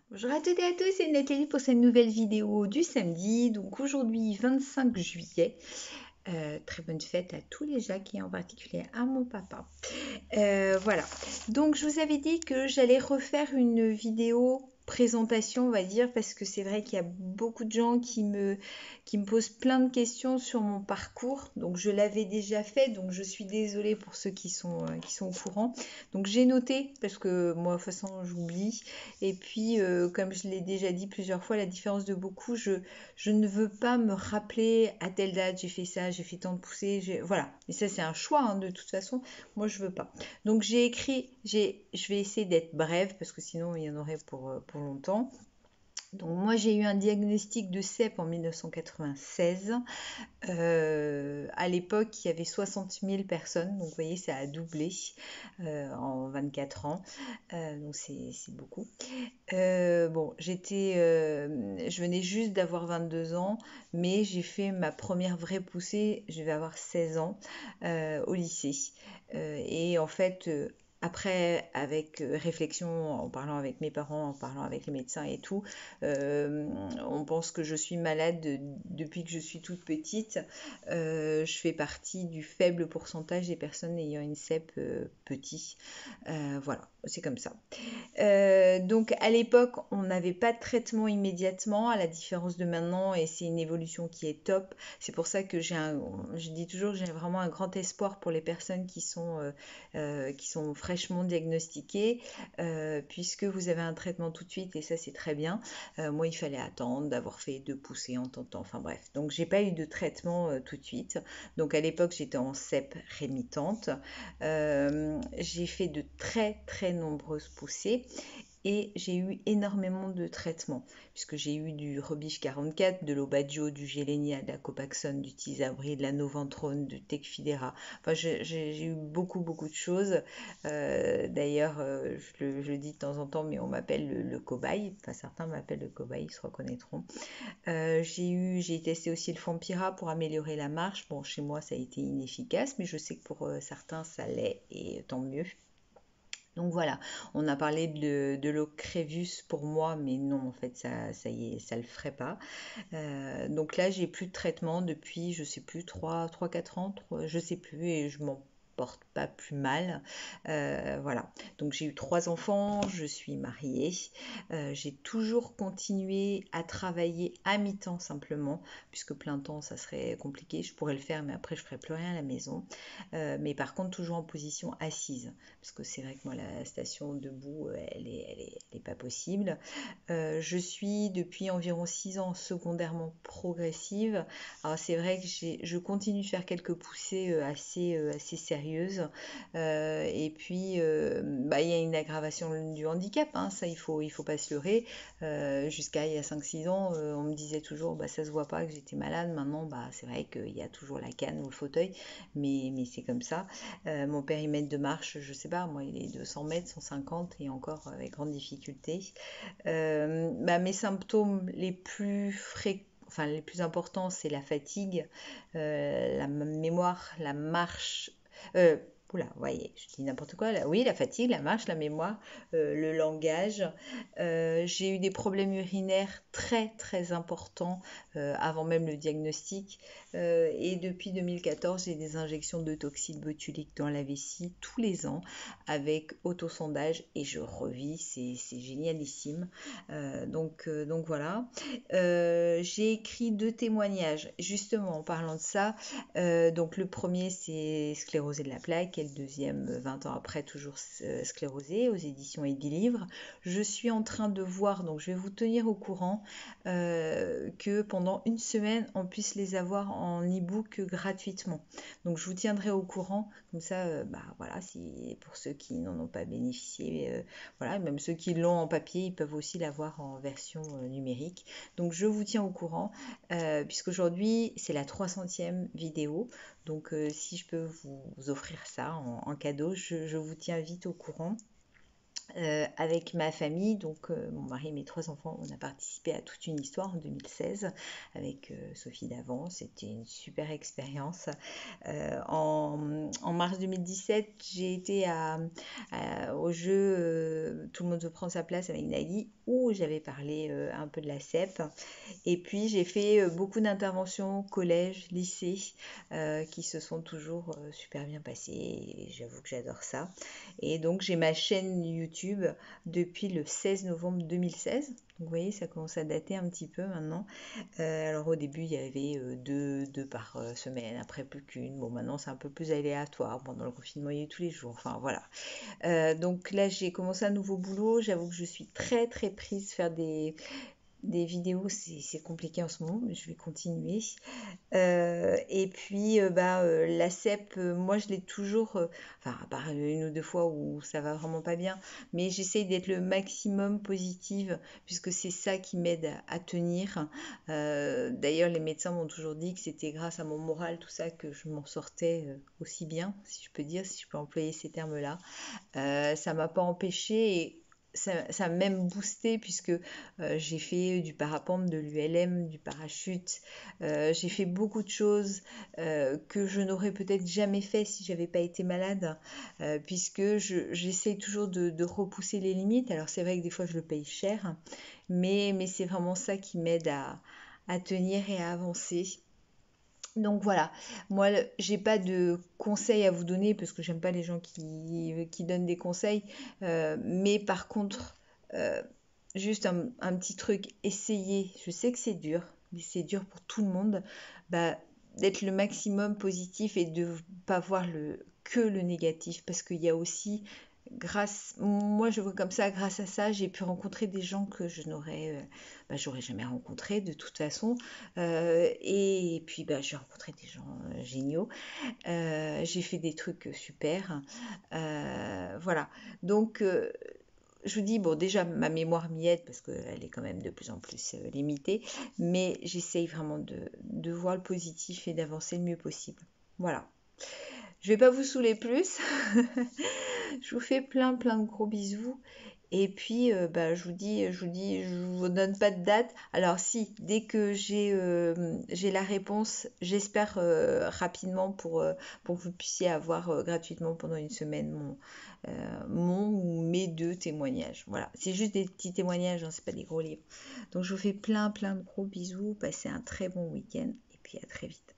Bonjour à toutes et à tous, c'est Nathalie pour cette nouvelle vidéo du samedi. Donc aujourd'hui 25 juillet. Très bonne fête à tous les Jacques et en particulier à mon papa. Voilà, donc je vous avais dit que j'allais refaire une vidéo présentation, on va dire, parce que c'est vrai qu'il y a beaucoup de gens qui me posent plein de questions sur mon parcours. Donc je l'avais déjà fait, donc je suis désolée pour ceux qui sont au courant. Donc j'ai noté, parce que moi de toute façon j'oublie. Et puis comme je l'ai déjà dit plusieurs fois, la différence de beaucoup, je ne veux pas me rappeler à telle date j'ai fait ça, j'ai fait tant de poussées, voilà. Et ça c'est un choix hein, de toute façon, moi je veux pas. Donc j'ai écrit, je vais essayer d'être brève parce que sinon il y en aurait pour longtemps. Donc moi j'ai eu un diagnostic de CEP en 1996. À l'époque il y avait 60 000 personnes, donc vous voyez ça a doublé en 24 ans. Donc c'est beaucoup. Bon, je venais juste d'avoir 22 ans, mais j'ai fait ma première vraie poussée, je vais avoir 16 ans, au lycée. Et en fait, après, avec réflexion, en parlant avec mes parents, en parlant avec les médecins et tout, euh, on pense que je suis malade depuis que je suis toute petite. Je fais partie du faible pourcentage des personnes ayant une CEP petit. Voilà, c'est comme ça. Donc à l'époque, on n'avait pas de traitement immédiatement, à la différence de maintenant, et c'est une évolution qui est top. C'est pour ça que je dis toujours, j'ai vraiment un grand espoir pour les personnes qui sont fraîchement diagnostiquées, puisque vous avez un traitement tout de suite, et ça c'est très bien. Moi, il fallait attendre d'avoir fait 2 poussées en temps. Enfin bref, donc j'ai pas eu de traitement tout de suite. Donc à l'époque, j'étais en CEP rémitante. J'ai fait de très très nombreuses poussées et j'ai eu énormément de traitements puisque j'ai eu du Robiche 44, de l'Obadjo, du Gilenya, de la Copaxone, du Tisabri, de la Noventrone, du Tecfidera. Enfin, j'ai eu beaucoup de choses. D'ailleurs, je le dis de temps en temps, mais on m'appelle le cobaye. Enfin, certains m'appellent le cobaye, ils se reconnaîtront. J'ai testé aussi le Fampira pour améliorer la marche. Bon, chez moi, ça a été inefficace, mais je sais que pour certains, ça l'est, et tant mieux. Donc voilà, on a parlé de l'Ocrevus pour moi, mais non, en fait, ça y est, ça le ferait pas. Donc là, j'ai plus de traitement depuis, je sais plus, 4 ans, je sais plus, et je m'en porte pas plus mal. Voilà, donc j'ai eu 3 enfants, je suis mariée. J'ai toujours continué à travailler à mi-temps simplement, puisque plein temps, ça serait compliqué. Je pourrais le faire, mais après, je ferais plus rien à la maison. Mais par contre, toujours en position assise, parce que c'est vrai que moi, la station debout, elle est pas possible. Je suis depuis environ 6 ans secondairement progressive. Alors c'est vrai que je continue de faire quelques poussées assez sérieuses. Et puis, bah, il y a une aggravation du handicap, hein, ça il faut pas se leurrer. Jusqu'à il y a 5 6 ans, on me disait toujours, bah, ça se voit pas que j'étais malade. Maintenant, bah, c'est vrai qu'il y a toujours la canne ou le fauteuil, mais c'est comme ça. Mon périmètre de marche, je sais pas, moi il est de 100 mètres, 150 et encore avec grande difficulté. Bah, mes symptômes les plus fréquents, enfin les plus importants, c'est la fatigue, la mémoire, la marche. Euh, Oula, voyez, je dis n'importe quoi là. Oui, la fatigue, la marche, la mémoire, le langage. J'ai eu des problèmes urinaires très importants avant même le diagnostic. Et depuis 2014, j'ai des injections de toxine botulique dans la vessie tous les ans avec autosondage et je revis, c'est génialissime. Donc voilà. J'ai écrit 2 témoignages justement en parlant de ça. Donc le premier c'est Sclérosé de la plaque et le deuxième 20 ans après toujours Sclérosé aux éditions Edilivre. Je suis en train de voir, donc je vais vous tenir au courant que pendant une semaine on puisse les avoir en e-book gratuitement. Donc je vous tiendrai au courant, comme ça, bah voilà, si pour ceux qui n'en ont pas bénéficié, voilà, même ceux qui l'ont en papier, ils peuvent aussi l'avoir en version numérique. Donc je vous tiens au courant, puisqu'aujourd'hui c'est la 300e vidéo. Donc si je peux vous offrir ça en cadeau, je vous tiens vite au courant. avec ma famille, donc mon mari et mes 3 enfants, on a participé à toute une histoire en 2016 avec Sophie Davant. C'était une super expérience. En mars 2017, j'ai été au jeu Tout le monde veut prendre sa place avec Nagui, où j'avais parlé un peu de la CEP. Et puis j'ai fait beaucoup d'interventions collège, lycée, qui se sont toujours super bien passées. Et j'avoue que j'adore ça. Et donc j'ai ma chaîne YouTube depuis le 16 novembre 2016. Donc vous voyez, ça commence à dater un petit peu maintenant. Alors au début, il y avait deux par semaine, après plus qu'une. Bon, maintenant c'est un peu plus aléatoire. Pendant le confinement, il y a eu tous les jours. Enfin voilà. Donc là, j'ai commencé un nouveau boulot. J'avoue que je suis très très prise. Faire des vidéos, c'est compliqué en ce moment, mais je vais continuer. Et puis, la CEP, moi, je l'ai toujours, enfin, à part une ou deux fois où ça va vraiment pas bien, mais j'essaye d'être le maximum positive, puisque c'est ça qui m'aide à tenir. D'ailleurs, les médecins m'ont toujours dit que c'était grâce à mon moral, tout ça, que je m'en sortais aussi bien, si je peux dire, si je peux employer ces termes-là. Ça m'a pas empêché et ça m'a même boosté puisque j'ai fait du parapente, de l'ULM, du parachute. J'ai fait beaucoup de choses que je n'aurais peut-être jamais fait si j'avais pas été malade, puisque j'essaie toujours de repousser les limites. Alors c'est vrai que des fois je le paye cher, mais c'est vraiment ça qui m'aide à tenir et à avancer. Donc voilà, moi j'ai pas de conseils à vous donner parce que j'aime pas les gens qui donnent des conseils. Mais par contre, euh, juste un petit truc, essayez, je sais que c'est dur, mais c'est dur pour tout le monde, bah, d'être le maximum positif et de pas voir que le négatif parce qu'il y a aussi, moi je vois comme ça, grâce à ça, j'ai pu rencontrer des gens que j'aurais jamais rencontrés de toute façon. Et puis j'ai rencontré des gens géniaux. J'ai fait des trucs super. Voilà. Donc je vous dis, bon, déjà, ma mémoire m'y aide parce qu'elle est quand même de plus en plus limitée, mais j'essaye vraiment de voir le positif et d'avancer le mieux possible. Voilà. Je vais pas vous saouler plus. Je vous fais plein plein de gros bisous. Et puis, je vous donne pas de date. Alors si, dès que j'ai la réponse, j'espère rapidement pour que vous puissiez avoir gratuitement pendant une semaine mon ou mes 2 témoignages. Voilà, c'est juste des petits témoignages, hein, c'est pas des gros livres. Donc je vous fais plein plein de gros bisous. Passez un très bon week-end et puis à très vite.